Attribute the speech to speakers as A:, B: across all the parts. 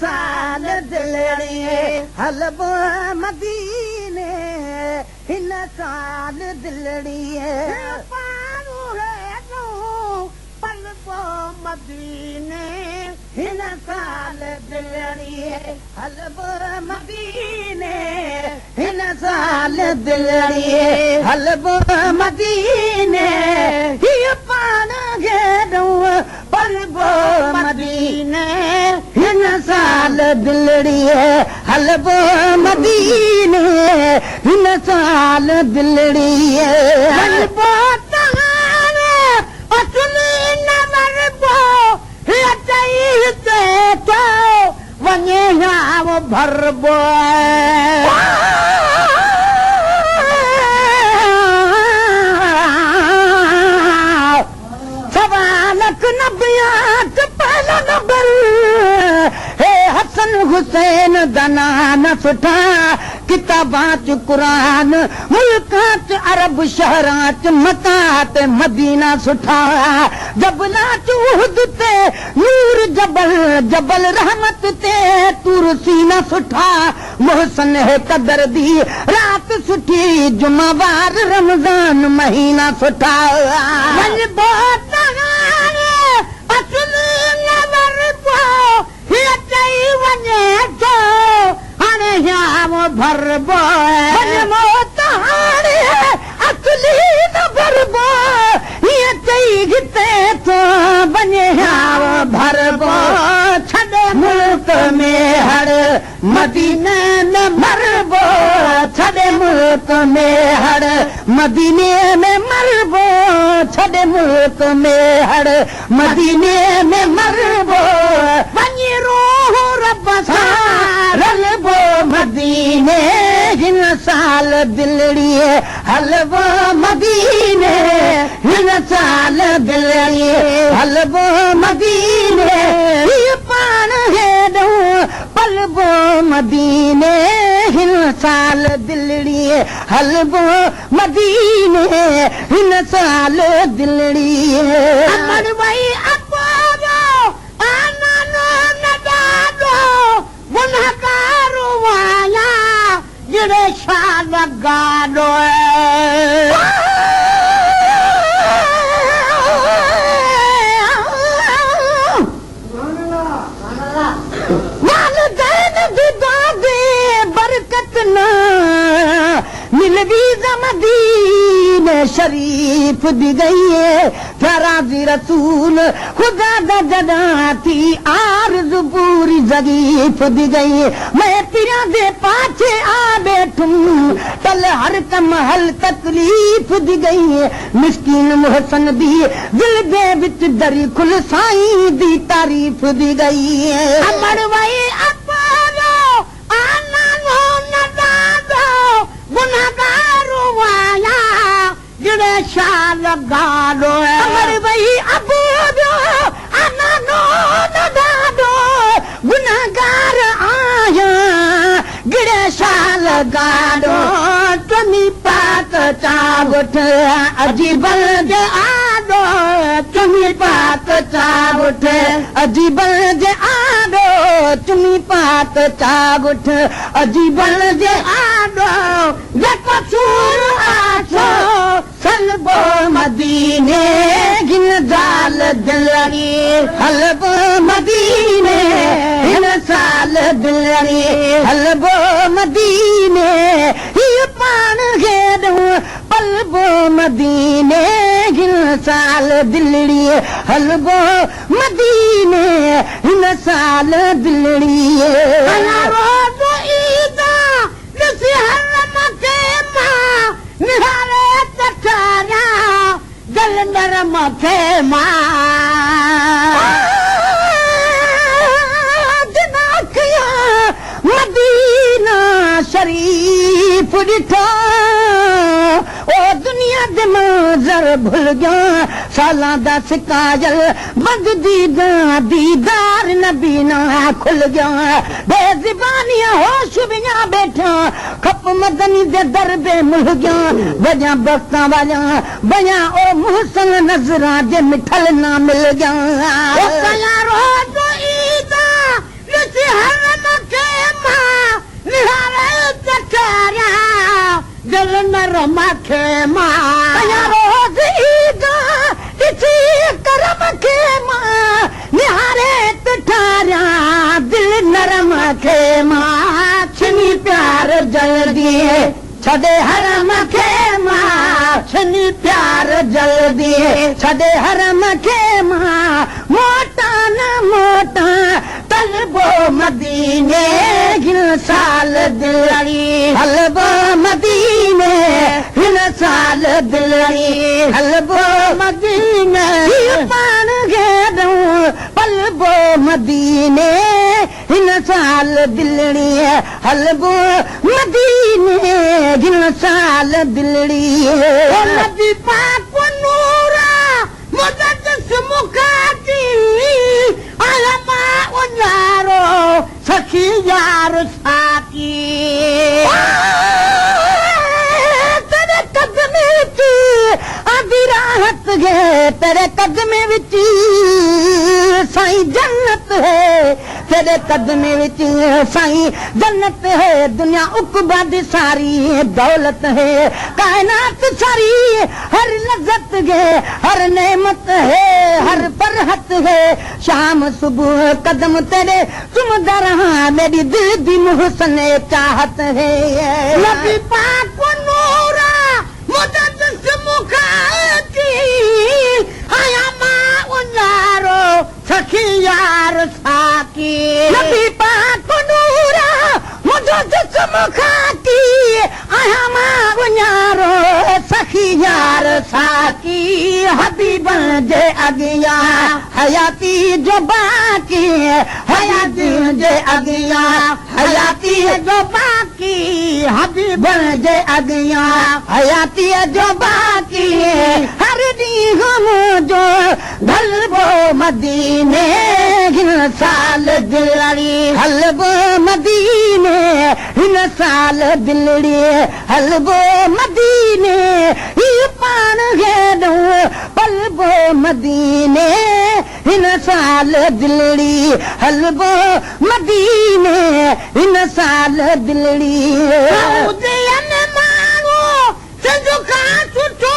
A: साल दिलड़िए हलबो मदीने हिन साल दिलड़िए पाणू है तू पलबो मदीने हिन साल दिलड़िए हलबो मदीने हिन साल दिलड़िए हलबो मदीने हीअ पाण घेरूं पलबो मदीने हिन साल दिलड़िए हलबो मदीने हिन साल दिलड़िए हलबो तहारे असली न मरबो हिय चई ते तो वञे हाव भरबो सवालक नबियात पहला नंबर हे हसन हुसैन दनान सुठा किताबात कुरान मुल्कात अरब शहरात मकात मदीना सुठा जबलात उहद ते नूर जबल जबल रहमत ते तूर सीना सुठा मोहसन है कदर दी रात सुठी जुमावार रमजान महीना सुठा मन बहुत भरबो तारे असली न भरबो ये चई गिते तो बने हाव भरबो छड़े मुल्क में हर मदीने में मरबो छड़े मुल्क में हर मदीने में मरबो छड़े मुल्क में हर मदीने में मरबो वञी रूह रब सां रलबो मदीने हिन साल दिलड़िए हलबो मदीने हिन साल दिलड़िए हलबो मदीने हीअ पाण हेॾूं पलबो मदीने हिन साल दिलड़िए हलबो मदीने हिन साल दिलड़िए अमर वई अपोरो आनानो नदादो गुनहगारो वाया जिड़े शाल गाडो बरकत न मिलवी मदीने शरीफ दी गई है फराजी रसूल खुदा दा जदा थी आरज़ पूरी ज़गीफ दी गई है मैं पिया दे पाछे आ बैठूं तल हर कम हल तकलीफ दी गई है मिस्कीन मुहसन दी दिल दे विच दरी खुल साईं दी तारीफ दी गई है अमर वई अपोलो आनानो नदादो गुनहगारो वाया जिड़े शाल गाडो अमर वई अपोलो आनानो नदादो गुनहगार आया गिड़े शाल गाडो तुमी पात चावठ अजीबल जे आडो तुमी पात चावठ अजीबल जे आडो तुमी पात चावठ अजीबल जे आडो जेको सूर आछो हलबो मदीने हिन साल दिलड़ी हलबो मदीने हिन साल दिलड़ी हलबो मदीने हीअ पाण घेरूं पलबो मदीने हिन साल दिलड़ी हलबो मदीने हिन साल दिलड़ी रोज़ ईदा ॾिसी हर मथे मां निहारे तठारा गल नरम थे मां मदीना शरीफ ॾिठो ओ दुनिया दे मंज़र भुल गया सालां दा सिकायल बद दीदार नबी ना खुल गया बेज़बानिया होश बिया बैठा खप मदनी दे दरबे मुल गया वजा बस्ता वजा बया ओ मुहसन नजरा जे मिठल ना मिल गया ओ कया रोज़ ईदा हरम खे मां निहारे चटारिया दिल नरम खे मां रोज़ ईद ॾिसी करम खे मां निहारे चटारिया दिल नरम खे मां छिनी प्यार जल्दी छॾे हरम खे मां छिनी प्यार जल्दी छॾे हरम खे मां मोटा न मोटा तलबो मदीने हिन साल दिलड़ी हलबो मदीने हिन साल दिलड़ी हलबो मदीने पाण घेरूं पलबो मदीने हिन साल दिलड़ी हलबो मदीने हिन साल दिलड़ी नबी पाक नूरा मुदत मुखाती आलमा उन्यारो सखी यार साथी तेरे कदम विच आधी राहत है तेरे कदम विच साईं जन्नत है तेरे कदम विच साईं जन्नत है दुनिया उकबा दी सारी दौलत है कायनात सारी हर लज्जत है हर नेमत है हर फरहत है शाम सुबह कदम तेरे चुमदा रहा मेरी दिल दी मुहसन चाहत है नबी पाक नूरा मुदत मुखाती आया मां उन्यारो सखी यार साकी नबी पाक नूरा मुदत मुखाती आया मां उन्यारो सखी यार साकी हबीबन जे अगिया हयाती जो बाकी हयाती जे अगिया हयाती जो बाकी हबीबन जे अगिया हयाती जो बाकी हर ॾींहुं जो ढलबो मदीने हिन साल दिलड़ी हलबो मदीने हिन साल दिलड़ी हलबो मदीने ही पाण घेरूं पलबो मदीने हिन साल दिलड़ी हलबो मदीने हिन साल दिलड़ी माण्हू सिंधु खां सुठो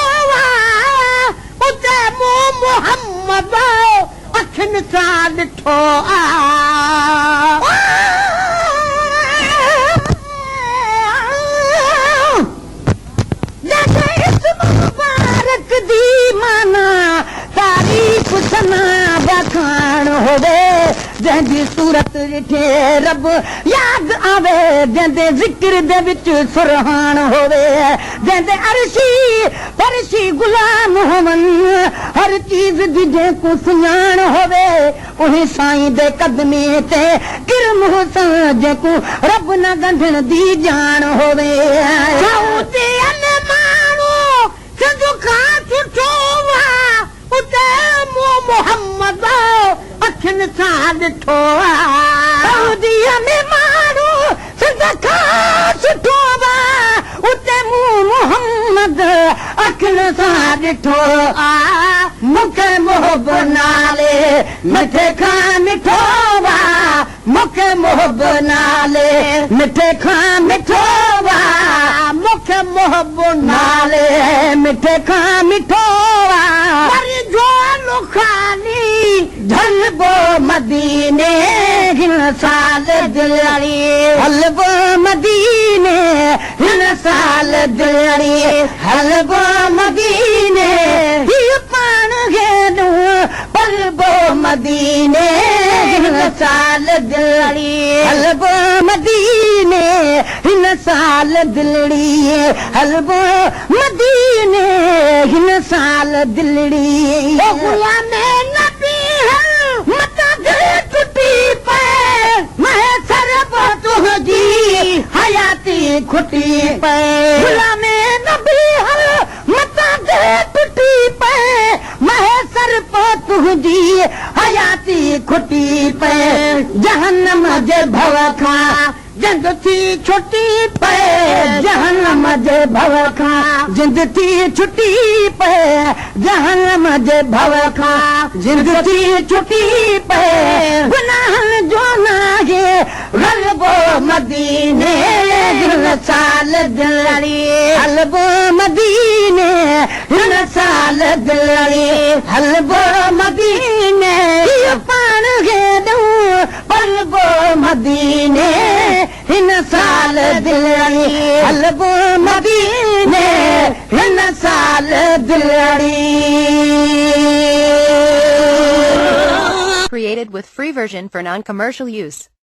A: उते मूं मोहम्मद अखियुनि सां ॾिठो मुबारक दी माना तारीफ़ सना बखान होवे जंहिंजी सूरत ॾिठे रब यादि आवे जंहिंजे ज़िक्र दे विच सुरहान होवे जंहिंजे अर्शी फर्शी गुलाम हुअनि हर चीज़ जी जेको सुञाण होवे उहे साईं दे कदमे ते किरम हुसन जेको रब न गंढण दी ॼाण होवे सिंधु खां सुठो उते मूं मोहम्मद अखियुनि सां ॾिठो में माण्हू सिंध खां सुठो उते मूं मोहम्मद अखियुनि सां ॾिठो मूंखे मोहब नाले मिठे खां मिठो मूंखे मोहब नाले मिठे खां मिठो मूंखे मोहब नाले मिठे खां मिठो खानी ढलबो मदीने हिन साल दिलड़ी हलबो मदीने हिन साल दिलड़ी हलबो मदीने ही पाण घेरूं पलबो मदीने हिन साल दिलड़ी हलबो मदीने हिन साल दिलड़ी हलबो मदीने हिन साल दिलड़ी गुलामे नबी मता दिल टुटी पे मैं सरब तुझी हयाती खुटी पे गुलामे नबी मता दिल टुटी पे मैं सरब तुझी हयाती खुटी पे जहन्नम जे भव खां जिंद थी छुटी पे जहन्नम जे भव खां जिंद थी छुटी पे जहन्नम जे भव खां जिंद थी छुटी पे गुनाहन जो नाहे हलबो मदीने हिन साल दिलड़ी हलबो मदीने हिन साल दिलड़ी हलबो मदीने पाण खे ॾऊं पलबो मदीने हिन साल दिलड़ी हलबो मदीने हिन साल दिलड़ी
B: Created with free version for non-commercial use.